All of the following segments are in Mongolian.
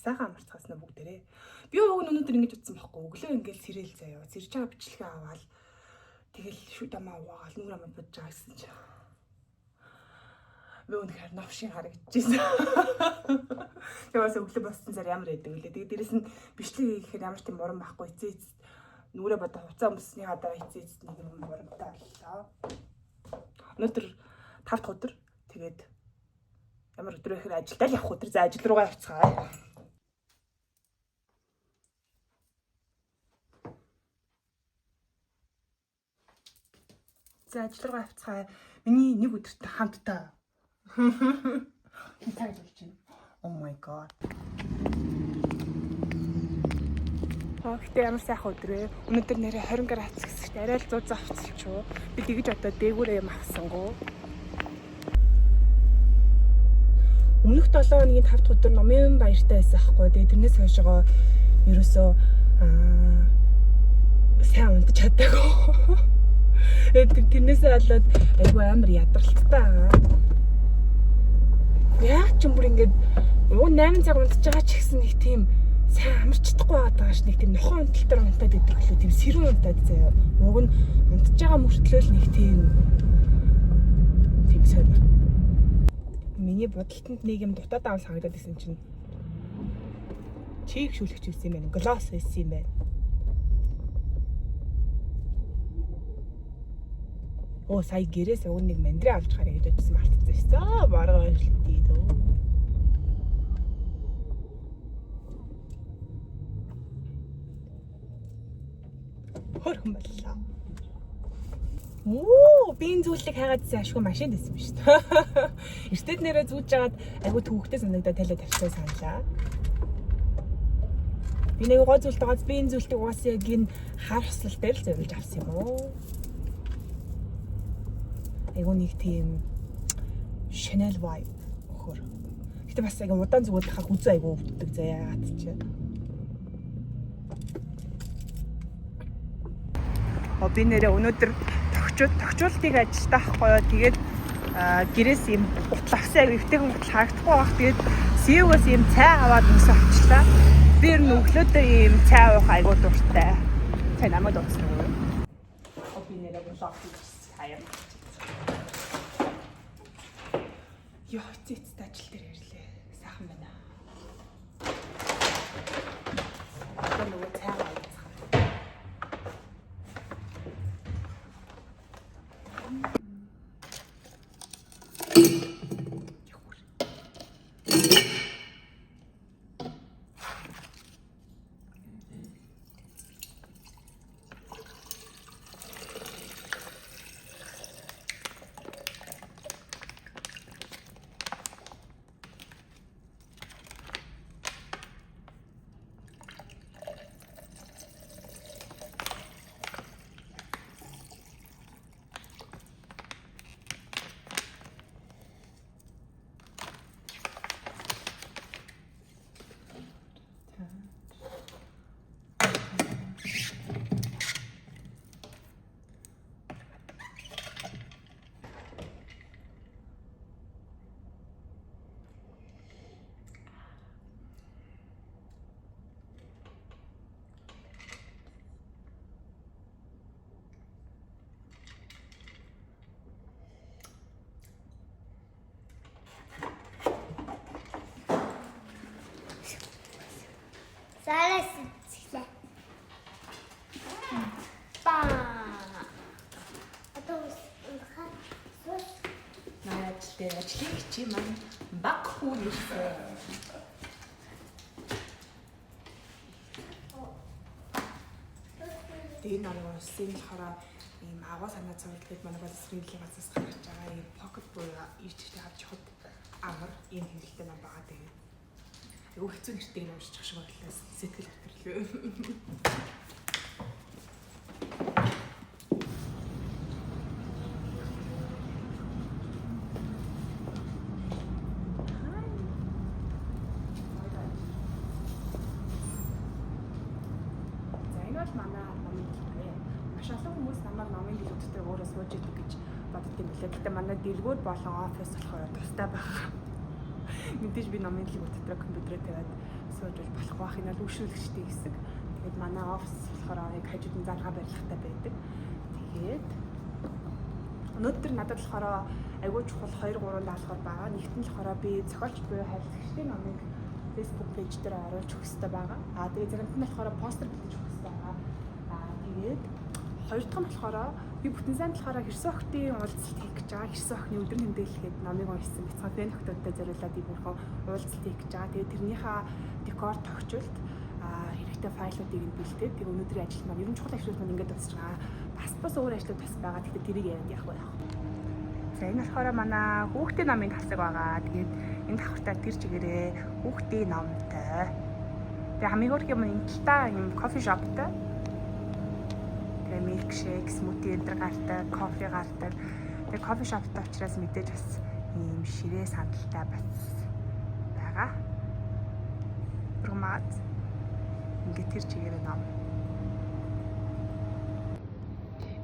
сайхан амарцгаасна бүгдээрээ. Би уг өнөөдөр ингэж утсан байхгүй. Өглөө ингээл сэрэл заяа. Сэрж байгаа бичлэгээ аваад тэгэл шүд амаа уугаал нүур амаа бодож байгаа гэсэн чи. Би өнөхөр новшин харагдчихсэн. Тэгээс өглөө боссон цаар ямар байдаг вэ? Тэгээд дээрэс нь бичлэг хийхээр ямар ч юм муран байхгүй. Эцээ нүрээ бодоо хуцаа өмсөсний хадаа эцээ нэг юм моронтой боллоо. Өнөөдөр 5 дахь өдөр. Тэгээд ямар өдөр ихэр ажилдаа л явах өдөр. За ажил руугаа явцгаая. За ажил руугаа явцгаая. Миний нэг өдөртөө хамтдаа. Таг болж байна. Oh my god. Гэхдээ ямар сайхан өдөр вэ? Өнөөдөр нэрээ 20 градус гэсэжтэй арай л 100 завцалчуу. Би тэгэж одоо дээгүүрээ юм авсангуу. Өмнөх 7 хоногийн 5 дахь өдөр номын баяртай байсан хгүй. Тэгээ тэрнээс хойшоо ерөөсөө сайн унтаж чадаагүй. Тэрнээсээ болоод айгүй амар ядралттай байгаа. Яа ч юм бүр ингээд 8 цаг унтаж байгаа ч гэсэн нэг тийм сайн амарч чадахгүй байгаа ш нэг тийм нохон унталтаар унтаад идэх лөө тийм сэрүүн унтаад заяа. Уг нь унтаж байгаа мөртлөө л нэг тийм сонир. Миний бодолтонд нэг юм дутаад авах санагдаад байсан чинь чийг шүлгэж ирсэн юм байна. Глосс байсан юм байна. Оо сая гэрээс уг нэг мандрин авч гараа гэж бодсон мартчихсан. Бараа ойлтий дөө. Хөрхөн боллоо. Оо, бийн зүйлийг хайгаад ашгүй машин дэсэн юм шүү дээ. Эртэд нэрээ зүүж жагаад айгу төвөгтэй санагдаад талаа тавьчихсан саналаа. Би нэг гоо зүйлтэй гац бийн зүйлтийг угаасаа яг энэ хар хослол дээр л зориулж авсан юм уу? Айгу нэг тийм Chanel vibe өхөр. Гэтэ бас яг удаан зүгэл хах үзээ айгу өвддөг заяа гат чи. Би нэрээ өнөөдөр тохижуултыг ажилдаа ахгүй юу. Тэгээд гэрээс юм утал авсан аяг өвтэйхэн утал харагдахгүй байх. Тэгээд сивгээс юм цай аваад өсө авчлаа. Би ер нь өглөөдөө юм цай уух айгуу дуртай. Цай намайг дурсан уу? Би нэрээ блог хийчихсэн хаяа. Ёо эцэцтэй ажил дээр ирлээ. Сайхан байна. Нөгөө цай аваад. Зараз çıktı. Bam. Наачтай ажлыг чи маань баг хүн ирсэн. Тэгээ намаас сэлхараа ийм аваа санаа цогцолтой манай боловсролын газраас гарч байгаа ийм pocket буюу ирчтэй авч хад амар ийм хэмжээтэй нам байгаа тэгээ. Айгу хэцүү нэртэй юм уншиж шиг боллоо сэтгэл хөдлөлөө. Манай номын хэлбэрээ маш олон хүмүүс намайг номын хэлбэртэй өөрөө сууж идэг гэж боддог юм билээ. Гэтэ манай дэлгүүр болон офис болохоор тустай байх. Мэдээж би номын хэлбэр дотор компьютерээ тавиад сууж болох байх юм бол үйлчлүүлэгчтэй хэсэг. Тэгээд манай офис болохоор яг хажууд нь залгаа барилгатай байдаг. Тэгээд өнөөдөр надад болохоор айгүй чухал 2-3 даалгавар байгаа. Нэгт нь болохоор би зохиолч буюу хайрлагчдын номыг Facebook пэйж дээр оруулж өгөх хэрэгтэй байгаа. Тэгээд заримд нь болохоор постэр бэлдэж өгөх хэрэгтэй байгаа. Тэгээд хоёр дахь нь болохоор би бүтэн сайн болохоор Хэрсэн охтын уулзалт хийх гэж байгаа. Хэрсэн охины өдөр тэмдэглэхэд номыг уншсан бяцхан фэн охтуудтай зориулаад иймэрхүү уулзалт хийх гэж байгаа. Тэгээд тэрнийхээ декор тогтчулт хэрэгтэй файлуудыг нь бэлдээд тэг өнөөдрийн ажил маань ер нь чухал ажлууд маань ингээд дуусч байгаа. Бас өөр ажлууд бас байгаа. Тэгэхээр тэрийг яриад явах байх. За энэ болохоор манай хүүхдийн номын тасаг байгаа. Тэгээд энэ давхартаа тэр чигээрээ хүүхдийн номтой. Тэгээ хамгийн өөр юм энэ талаа юм кофе шоптой. Тэгээ милкшейк, смути энэ гардаг, кофе гардаг. Тэгээ кофе шоптой учраас мэдээж бас ийм ширээ сандалтай бас байгаа. Румат ингээд тэр чигээрээ ном.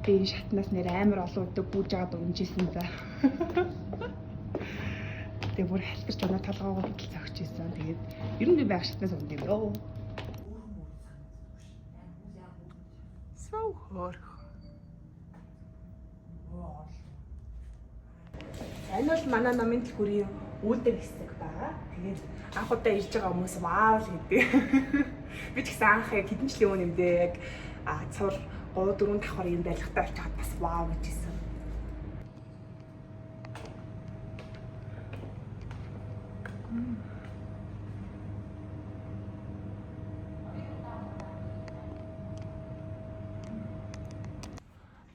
Би энэ шатнаас нэр амар олон өдөө бүүж аваад унжижсэн за. Тэгээ бүр халтарч оноо толгоогоо хөдөл зогч ийсэн. Тэгээд ер нь би байх шатнаас унд юм ёо. Суугаар. Энэ бол манай номын дэлгүүрийн үүдэр хэсэг байгаа. Тэгээд анх удаа ирж байгаа хүмүүс вау л гэдэг. Би ч гэсэн анх яг хэдэн жилийн өмнө нэмдээ яг цуур 3-4 давхар юм барилгатай очиад бас вау гэжсэн.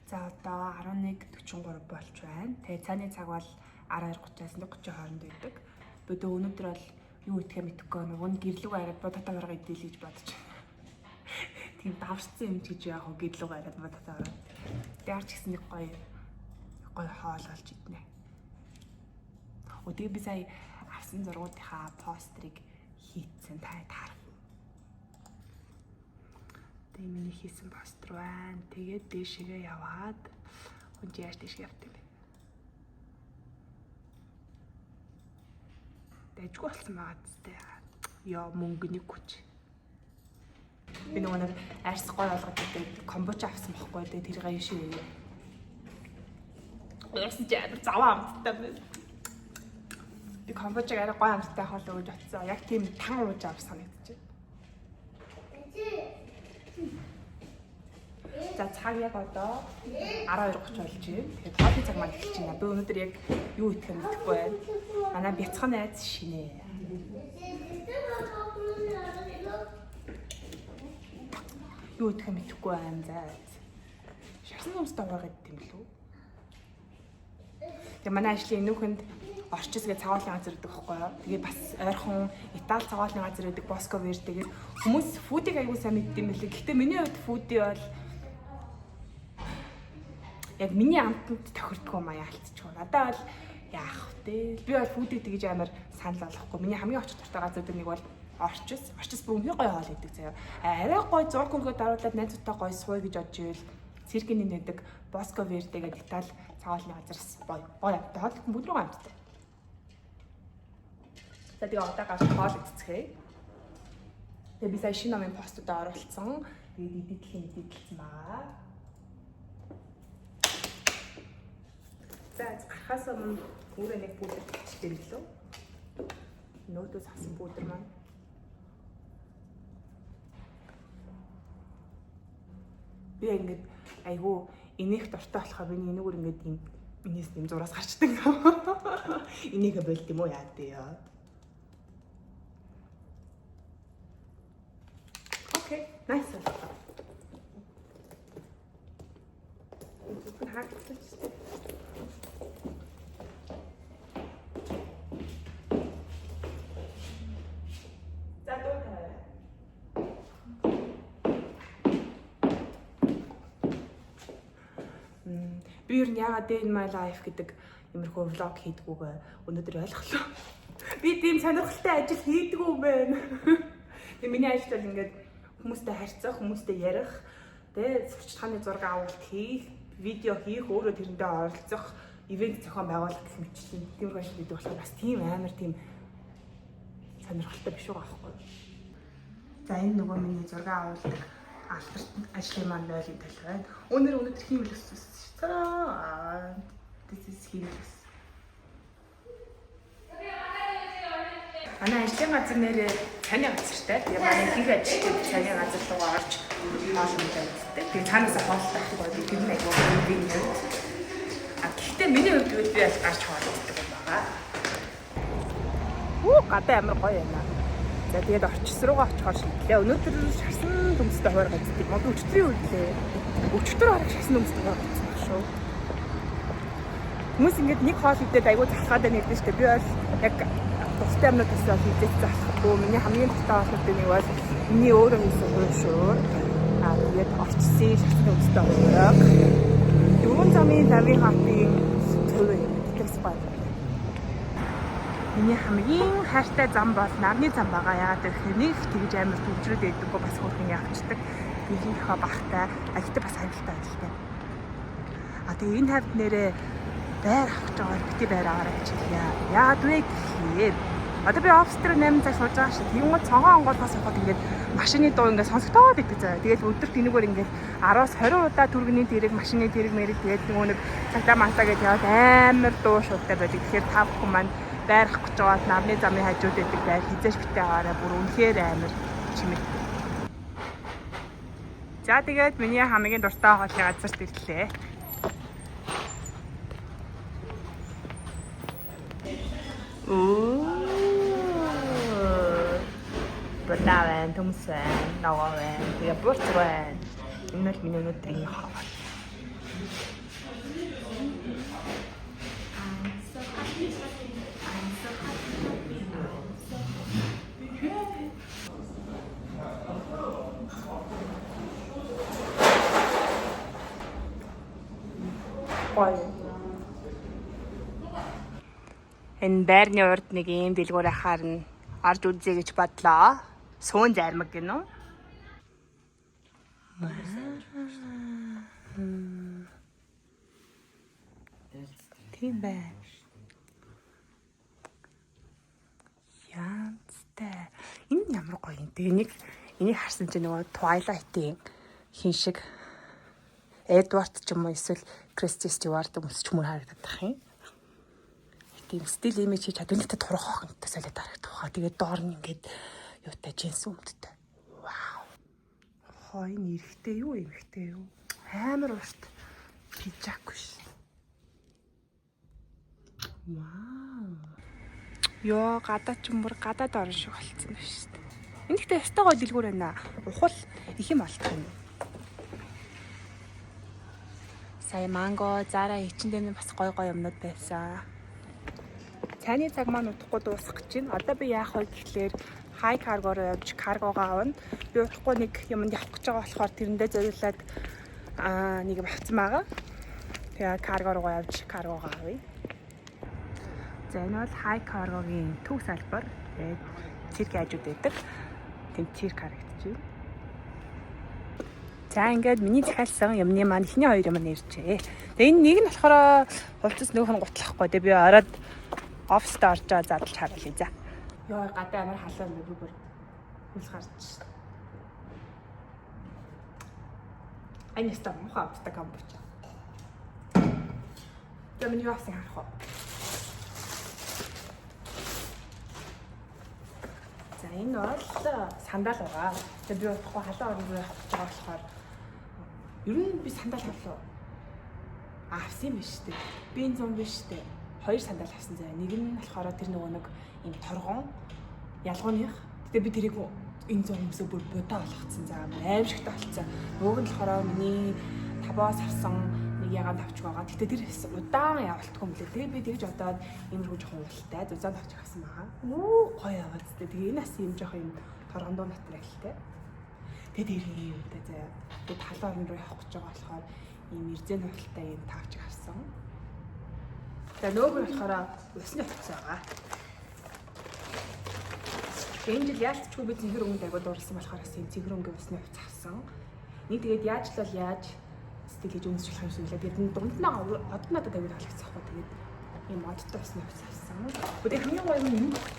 За одоо 11:43 болж байна. Тэгээ цааны цаг бол 12:30-аас 1:30 хооронд байдаг. Би өнөөдөр бол юу идэхээ мэдэхгүй нөгөө нь гэрлүүг араад бодотоо гаргаа идээл гэж бодож байна. Тийм давшсан юм гэж яг хоо гэрлүүг араад бодотоо гараад. Яарч гэсэн нэг гоё хоол олж иднэ. Тэгээ би сая авсан зургуудынхаа постерыг хийцэн таарах. Тэгээ миний хийсэн постэр байна. Тэгээд дээшгээ яваад хүн яаж дээшгээ явт юм бэ? Дэжгүй болсон байгаа зү. Яа мөнгөний хүч. Би нөгөө нэг арьс гой олгоод тэгээд комбоча авсан бохгүй тэгээд тэрийг аяа шивээ. Өөрөөс ч амар заваа амттай байна. Би комбочаг арай гой амттай хоол өгж утсан. Яг тийм тан ууж авсан санагдчих. За цаг яг одоо 12:30 болж байна. Тэгээд хоолны цаг маань эхэлж байна. Би өнөөдөр яг юу идэх юм мэдэхгүй байна. Манай бяцхан айц шинэ. Юу идэх юм мэдэхгүй байна за. Шарсан юмстай байгаа гэдэг юм лүү. Тэгээ манай ажлын энүүхэнд орчис гэж цагаалын газар гэдэг байхгүй юу. Тэгээ бас ойрхон Итали цагаалын газар гэдэг Боско Верд тэгээд хүмүүс фудыг аягүй сайн мэддэм байлээ. Гэхдээ миний хувьд фуди бол яг миний амтанд тохирдгүй юм аа ялцчихв. Надад бол яах вэ? Би бол фудыг тэгж амар санал болгохгүй. Миний хамгийн очих дуртай газрууд нэг бол орчис бүр үнхээр гоё хоол идэг заяа. Арай гоё зург хөргөө даруулаад найзуудтай гоё сууя гэж бодож ивэл циркийн нэдэг Боско Верд гэдэг Итали цагаалын газараас гоё амттай хоол бүдрүү амттай. За тэгээ одоо гаш хоол идцгээе. Тэгээ би сая шинэ номын постод оруулсан. Тэгээд идэлсэн байгаа. За гарахаас өмнө өөрөө нэг пудр бичсэн лөө. Нөөдөөс хасан пудр маань. Би ингэж айгүй энийх дуртай болохоор миний энэгээр ингэж юм энэс юм зураас гарчдаг. Энийгээ болд юм уу яа дээ яа. Окей, nice. Зөвхөн хаагцсан. Би ер нь яагаад Day in my life гэдэг иймэрхүү влог хийдгүүгээ өнөөдөр ойлголоо. Би тийм сонирхолтой ажил хийдгүү юм байна. Тэгээ миний ажил бол ингээд хүмүүстэй харьцах, хүмүүстэй ярих, тэгээ сурчлагын зураг авалт хийх, видео хийх, өөрөө тэрэндээ оролцох, ивент зохион байгуулах гэх мэтчлэн тиймэрхүү ажил хийдэг болохоор бас тийм амар тийм сонирхолтой биш байгаа байхгүй. За энэ нөгөө миний зураг авуулдаг алдарт ажлын маань нойлын тал байна. Өнөөдөр хийвлэс шүү дээ. This is хийвлэс. Манай ажлын газар нэрээ цааны газартай. Тэгээ манай их ажилтнууд цааны газар руу орж хоолнд байдаг. Тэгээ цаанаас хоолтой авах бол тэр нь айгүй юм юм. Гэхдээ миний хувьд би аль гарч хоолддог юм байна. Гадаа амар гоё байна. За тэгээд орчис руугаа очихоор шийдлээ. Өнөөдөр шарсан төмстэй хойр гацдаг. Мод өчтөрийн үлээ. Өчтөр орох шарсан төмстэй хойр гацсан шүү. Хүмүүс ингэж нэг хоол идээд айгүй залхаад байна гэдэг чинь би бол яг тустай юмнуудаас бол идэж залхахгүй. Миний хамгийн тустай хоолнуудын нэг бол миний өөрөө хийсэн хойр шүү. Тэгээд орчисын шарсан төмстэй хойрог. 4 замын давын хатын төв юм. Тэтгэс бай. Миний хамгийн хайртай зам бол нарны зам байгаа. Яагаад гэвэл нэг тэгж амар төвчрүүд байдаггүй бас хөрхэн явчихдаг. Нэгийнхээ багтай, агтаа бас хайртай ажилтай. Тэгээ энэ хавьд нэрээ байр авах гэж байгаа бити байр аваарай гэж хэлье. Яагаад вэ гэхээр одоо би офстер 8 цаг сууж байгаа шүү. Тэнгууд цонхоо онгоолгоос явахад ингээд машины дуу ингээд сонсогдоод идэг заа. Тэгээд өдөрт энэгээр ингээд 10-аас 20 удаа түргэний тэрэг, машины тэрэг мэрэг тэгээд нөгөө нэг цагтаа мантаа гэж яваад амар дуу шуудтай байдаг. Тэгэхээр та бүхэн маань байр авах гэж байгаа нарны замын хажууд байдаг байр хизээш битээ аваарай. Бүр үнэхээр амар чимэг. За тэгээд миний хамгийн дуртай хоолны газарт ирлээ. Бэлавэн, төмсөн, нававэн, тэгээ бүрцвэн. Энэ л миний өнөөдрийн хоол. Энэ байрны урд нэг юм дэлгүүрээ харна. Орж үзье гэж бодлоо. Суун зармаг гинөө. Тийм байна. Янзтай. Энэ ямар гоё юм. Тэгээ энийг харсан чинь нөгөө Twilight-ийн хин шиг Эдвард ч юм уу эсвэл Кристи Стюарт өмсч мөр харагдаад тах юм. Тийм стил имиж хийж чадвал тэ турах хонтой солиод харагдах хаа. Тэгээд доор нь ингээд юутай джинс өмдтэй. Вау. Хой нэрхтэй юу эмхтэй юу? Амар урт пижак биш. Вау. Йоо гадаа ч мөр гадаад орно шиг болцсон байна шүү дээ. Энэ ихтэй ястай гой дэлгүүр байна. Ухал их юм болтох юм. Сая манго, зара ичэндээ бас гой юмнууд байсан. Цааны цаг маань утахгүй дуусах гэж байна. Одоо би яах вэ гэхлээр хай карго руу явж каргогаа авна. Би утахгүй нэг юмд явах гэж байгаа болохоор тэрэндээ зориулаад нэг юм авцсан байгаа. Тэгээ карго руу явж каргогаа авъя. За энэ бол хай каргогийн төв салбар. Тэгээд цирк хажууд байдаг. Тэнд цирк харагдаж байна. За ингээд миний захиалсан юмны маань ихний хоёр юм нэрчээ. Тэгээ энэ нэг нь болохоор хувцас нөөх нь гутлахгүй. Тэгээ би ороод оффист орж байгаа задлж харуулъя за. Йоо гадаа амар халуун би бүр хөлс гарч. Ань ста муха авста камбуч. За миний офис харах уу. За энэ бол сандал байгаа. Тэгээ би утахгүй халуун орон руу явах гэж байгаа болохоор ер нь би сандал авлаа. Авсан юм биш үү? Би энэ зам биш үү? Хоёр сандал авсан заа. Нэг нь болохоор тэр нөгөө нэг юм торгон ялгууных. Гэтэ би тэрийг энэ зам хүмүүсээ бүр бодоо болгоцсон заа. Аимшигтай болцсон. Нөгөөг нь болохоор миний табаас авсан нэг ягаан тавч байгаа. Гэтэ тэр удаан явалтгүй юм лээ. Тэгээ би тэгж бодоод иймэрхүү жоохон уултай зузаан тавч авсан байгаа. Гоё яваад зэ. Тэгээ энэ бас юм жоохон юм торгондоо материалтай. Тэгээ тэр юм да заа. Тэгээд халуун руу явах гэж байгаа болохоор ийм эрзэн хуралтай юм тавч авсан. За нөгөө болохоор усны утас байгаа. Энэ жил яалтчгүй би цэнхэр өнгөнд агуу дуурсан болохоор бас энэ цэнхэр өнгөний усны утас авсан. Нэг тэгээд яаж л бол яаж сэтгэлж өмсөх юм шиг лээ. Тэгээд дунд нь од надад агуу таалагдсан байхгүй. Тэгээд ийм одтой усны утас авсан. Тэгээд хамгийн гоё юм юм багт.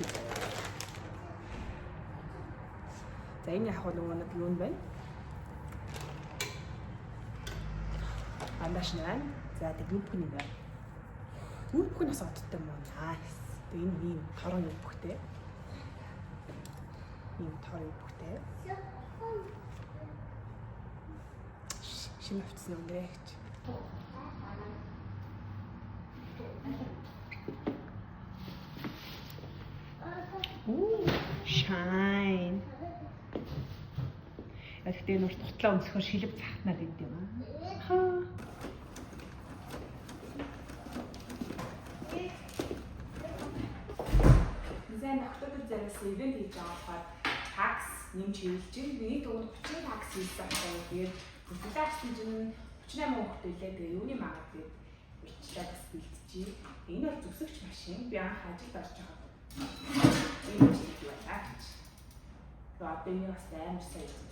За энэ яг нөгөө нэг юу байна? Андаш байна. За тэг юу бүхний байна. Юу бүхэн бас одтой юм аа. Тэг энэ ийм торон юу бүхтэй. Ийм тор юу бүхтэй. Шинэ авцсан юм гэрэгч. Shine. Гэхдээ нуур тутлаа өмсөхөр шилэг захнаад идэв юм аа. Зэн октодор зэрэгс ивент хийж байгаа болохоор такс нэмж хийлж байна. Миний төвд 30 такс хийсэн байна. Тэгээд бүлээгчдийн чинь 38 хүүхэд үлээ. Тэгээ юуны магаад тэгээд урьдчилаа бас бэлтжээ. Энэ бол зүсэгч машин. Би анх ажилд орж байгаа. Энэ жил байлаа гэж. Тэгээд одоо энэ бас амар сайн юм.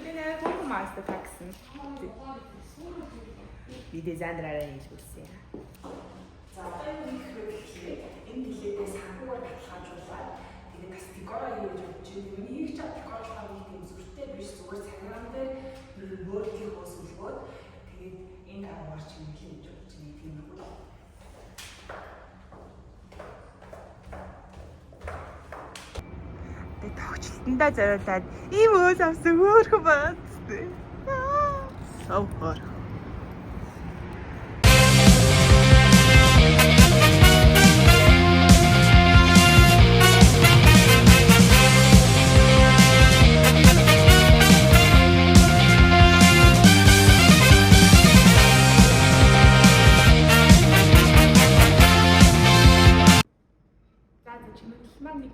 Ini aku master taxi. Би дизайнераараа хийж үзсэн. За одоо энэ дэлхийдээс хангуугаар баталгаажуулаад тэгээд бас декороо хийж өгч чинь миний хийж чадах декорлохоор нэг юм зүрхтэй биш зүгээр цагаан дээр бөөрийн хөөс үлгөөд тэгээд энэ дараагаар чинь хийж өгч чинь тийм юм уу? Тэгээд тогчлолтондоо зориулаад ийм өөс авсан хөөрхөн баацтэй. Савхар. Маань нэг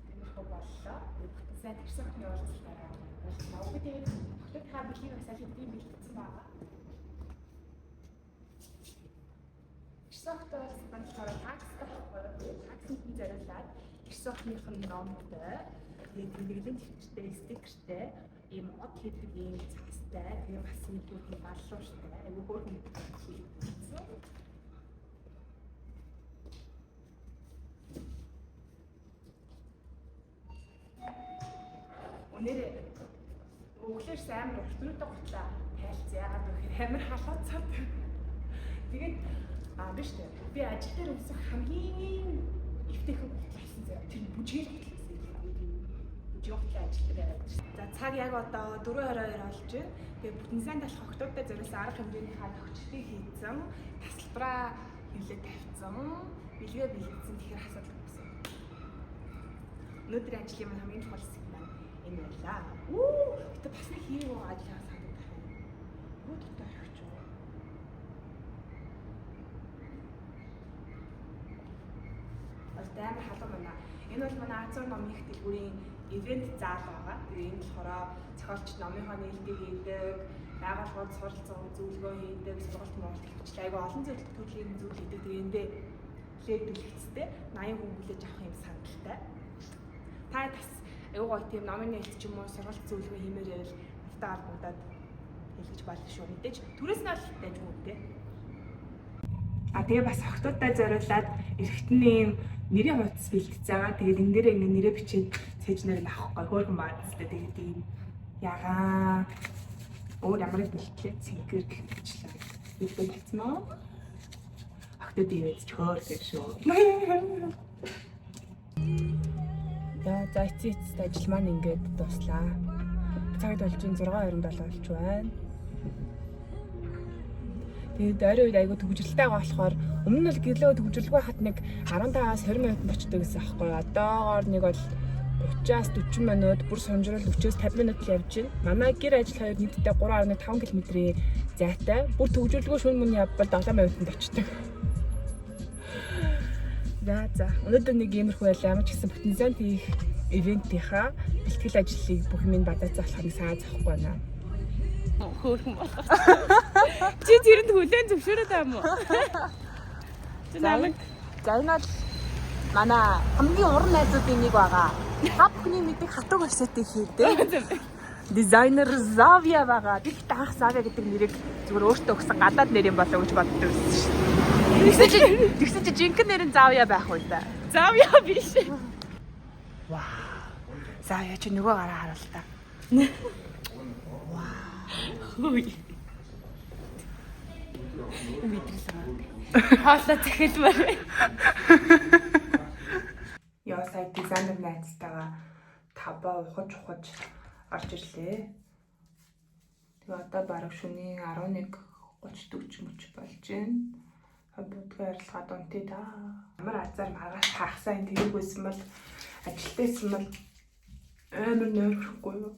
тиймэрхүү боллоо. Бүтэнсээ тэрсэн хүний уулзалтаараа уулзлаа. Тэгээд хотод та бүхний бас аль хэдийн бэлтгэсэн байгаа. Тэрсэхтэй бас бандлаараа таксыг зориулаад тэрсэхнийх нь номтой тэгээд тэмдэглэн төвчтэй стикертэй ийм од хийдэг ийм цастай тэгээд бас нэг юм баллууштай айгүй хөөрхөн хийсэн. Нэр өглөөс амар ортнуудаа готлаа тайлц яагаад гэхээр амар халууцаад. Тэгээд биш үү. Би ажил дээр өмсөх хамгийн эвтэйхэн болсон зэрэг тэр бүжгээр готлсон юм. Бүжгээр ажил дээр аваад ирсэн. За цаг яг одоо 4:22 болж байна. Тэгээд бүтэн сайн талах октодтой зориулсан арга хэмжээний хадгалчдыг хийсэн. Тасалбараа хөвлөө тавьсан. Билгээ бэлгэсэн тэгэхээр асуудал болсон. Өнөөдрийн ажлын маань хамгийн чухал хэсэг энэ байлаа. Гэтэ бас нэг хийв ажиллаа санагдах юм. Юу дотор явах ч юу. Алтай амар халуун байна. Энэ бол манай Азур номын их дэлгүүрийн ивент заал байгаа. Тэгээ энэ болохоор зохиолч номынхоо нээлтийг хийдэг, байгууллагууд суралцсан зөвлөгөө хийдэг, сургалт мөрөлт хөвчлээ айгүй олон төрлийн зүйл хийдэг. Тэгээ эндээ лээд дэлгэцтэй 80 хүн хүлээж авах юм саналтай. Та бас аюугаа тийм номын нээлт ч юм уу сургалт зөвлөгөө хиймээр байвал автаа албуудад хэлгэж болно шүү. Мэдээж түрээс нь л байж үгүй. Тэгээ бас охтуудаа зориулаад эргэтний нэрийн хуудас бэлтгэж байгаа. Тэгээд энэ дээр ингэ нэрээ бичээд цээж нэр нь авахгүй хөөрхөн маадстай. Тэгээд ийм ягаа өөр ямар бэлтлээ цэнгэр гэвчлээ. Бидээ хэлсэн үү? Охтууд ивэц чөөрхөө шүү. За эцэст ажил маань ингээд дуслаа. Цагт болж 6:27 болж байна. Тэгээд ойрын үед айгу төгжрэлтэй байгаа болохоор өмнө нь л гэлөө төгжрэлгүй хат нэг 15-аас 20 минут болчтой гэсэн аахгүй. Одоогоор нэг бол 30-аас 40 минут бүр сунжрал 40-аас 50 минут л явж байна. Манай гэр ажил хоёр нийтдээ 3.5 км-ийн зайтай. Бүр төгжрэлгүй шөнө мөн явбал 7 минутанд очдог. За өнөөдөр нэг иймэрхүү байлаа. Ямар ч гэсэн бүтэнсэнд хийх ивентийнхаа бэлтгэл ажлыг бүх юм бадаацсан болохоор нэг саа захгүй байна. Хөөрхөн болох. Чи тэрэнд хүлэн зөвшөөрөөд байгаа юм уу? За энэ бол манай хамгийн уран найзуудын нэг байгаа. Та бүхний мэддэг хатуг орсетыг хийдэг. Дизайнер Завья байгаа. Би ихтэй анх Завья гэдэг нэрийг зүгээр өөртөө өгсөн гадаад нэр юм болоо гэж боддог байсан шүү дээ. Тэгсэн чи жинхэнэ нэр нь Завья байх уу та? Завья биш. Вау. Завья чи нөгөө гараа харуул та. Вау. Хөөе. Хаалта захилмаар. Яа сая дизайнер найзтайгаа табаа ухаж орж ирлээ. Тэгээ одоо бараг шөнийн 11:30 мөч болж байна. Бүгдээ арилгаад унтъя да. Амар азар маргааш хагасаа энэ тэрэггүйсэн бол ажилтайсан бол амар нойрхгүй юу.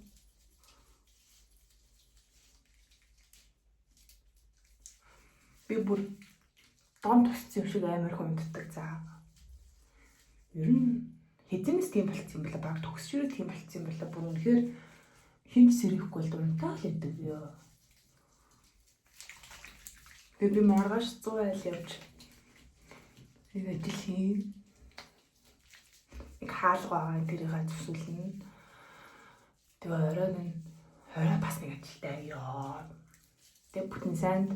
Би бүр дом тусцсан юм шиг амар хүнддэг заа. Ер нь хэзээс тийм болцсон юм бэлээ баг төгсчрөө тийм болцсон юм бэлээ бүр үнэхээр хинт сэрэхгүй л унтаал гэдэг ёо. Би маргааш 100 айл явж нэг ажил хийн. Нэг хаалгаа тэрийг зөвсүүлнэ. Тэгээ орой бас нэг ажилтай ёо. Тэгээ бүтэн санд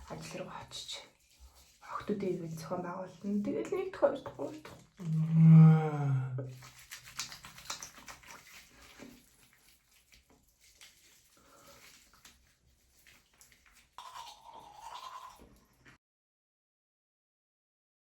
ажил руу очиж охтуудын ивент зохион байгуулна. Тэгэл нэг 2 дахь